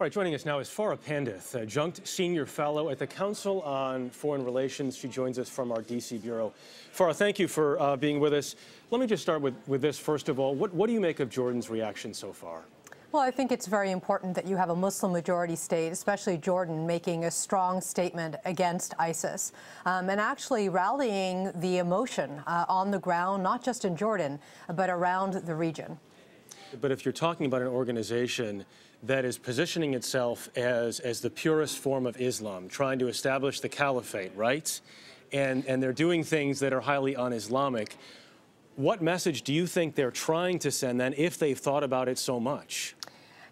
All right, joining us now is Farah Pandith, adjunct senior fellow at the Council on Foreign Relations. She joins us from our D.C. bureau. Farah, thank you for being with us. Let me just start with this first of all. What do you make of Jordan's reaction so far? Well, I think it's very important that you have a Muslim-majority state, especially Jordan, making a strong statement against ISIS and actually rallying the emotion on the ground, not just in Jordan, but around the region. But if you're talking about an organization that is positioning itself as the purest form of Islam, trying to establish the caliphate, right? And they're doing things that are highly un-Islamic, what message do you think they're trying to send then if they've thought about it so much?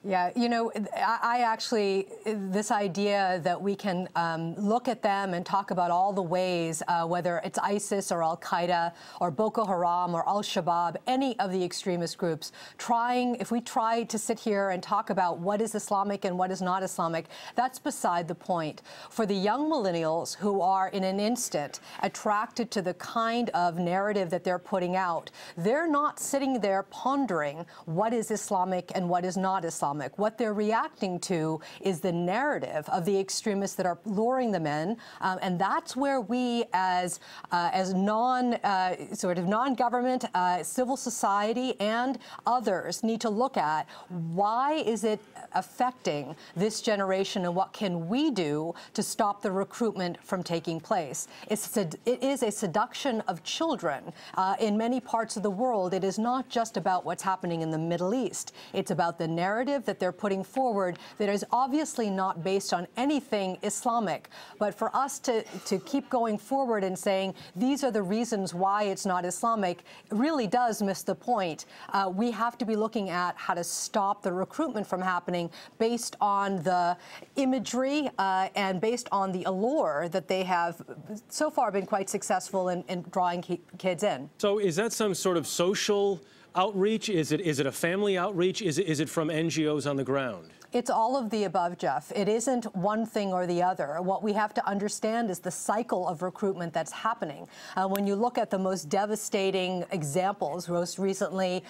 Yeah, you know, I actually, this idea that we can look at them and talk about all the ways, whether it's ISIS or Al-Qaeda or Boko Haram or Al-Shabaab, any of the extremist groups, if we try to sit here and talk about what is Islamic and what is not Islamic, that's beside the point. For the young millennials who are in an instant attracted to the kind of narrative that they're putting out, they're not sitting there pondering what is Islamic and what is not Islamic. What they're reacting to is the narrative of the extremists that are luring them in, and that's where we, as non-government, civil society, and others, need to look at why is it affecting this generation, and what can we do to stop the recruitment from taking place? It is a seduction of children in many parts of the world. It is not just about what's happening in the Middle East. It's about the narrative that they're putting forward that is obviously not based on anything Islamic. But for us to keep going forward and saying these are the reasons why it's not Islamic really does miss the point. We have to be looking at how to stop the recruitment from happening based on the imagery and based on the allure that they have so far been quite successful in drawing kids in. So is that some sort of social outreach? Is it a family outreach? Is it from NGOs on the ground? It's all of the above, Jeff. It isn't one thing or the other. What we have to understand is the cycle of recruitment that's happening. When you look at the most devastating examples, most recently,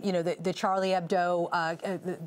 you know, the Charlie Hebdo,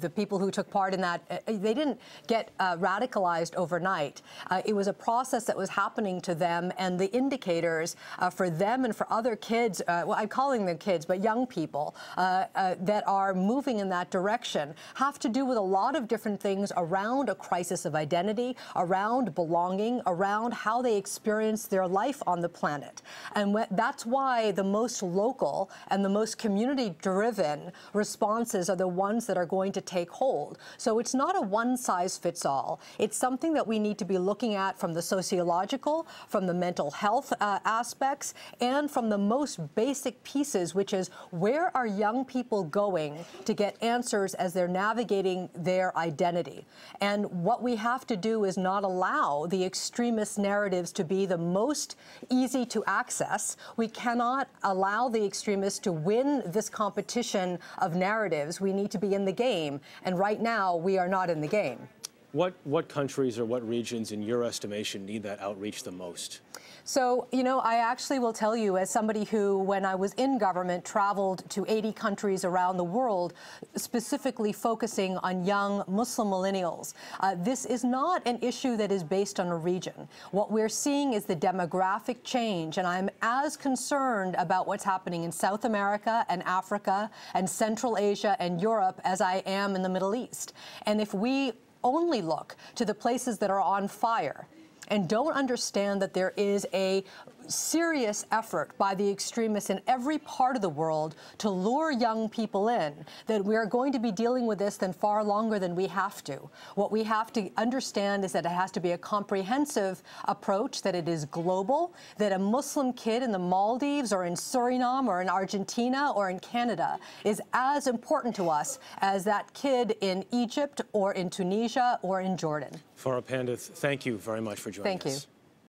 the people who took part in that, they didn't get radicalized overnight. It was a process that was happening to them, and the indicators for them and for other kids, well, I'm calling them kids, but young people that are moving in that direction have to do with a lot of different things around a crisis of identity, around belonging, around how they experience their life on the planet. And that's why the most local and the most community-driven responses are the ones that are going to take hold. So it's not a one-size-fits-all. It's something that we need to be looking at from the sociological, from the mental health aspects, and from the most basic pieces, which is where are young people going to get answers as they're navigating their identity. And what we have to do is not allow the extremist narratives to be the most easy to access. We cannot allow the extremists to win this competition of narratives. We need to be in the game. And right now, we are not in the game. What countries or what regions, in your estimation, need that outreach the most? So, you know, I actually will tell you, as somebody who, when I was in government, traveled to 80 countries around the world, specifically focusing on young Muslim millennials, this is not an issue that is based on a region. What we're seeing is the demographic change, and I'm as concerned about what's happening in South America and Africa and Central Asia and Europe as I am in the Middle East. And if we only look to the places that are on fire and don't understand that there is a serious effort by the extremists in every part of the world to lure young people in, that we are going to be dealing with this then far longer than we have to. What we have to understand is that it has to be a comprehensive approach, that it is global, that a Muslim kid in the Maldives or in Suriname or in Argentina or in Canada is as important to us as that kid in Egypt or in Tunisia or in Jordan. Farah Pandith, thank you very much for joining us. Thank you.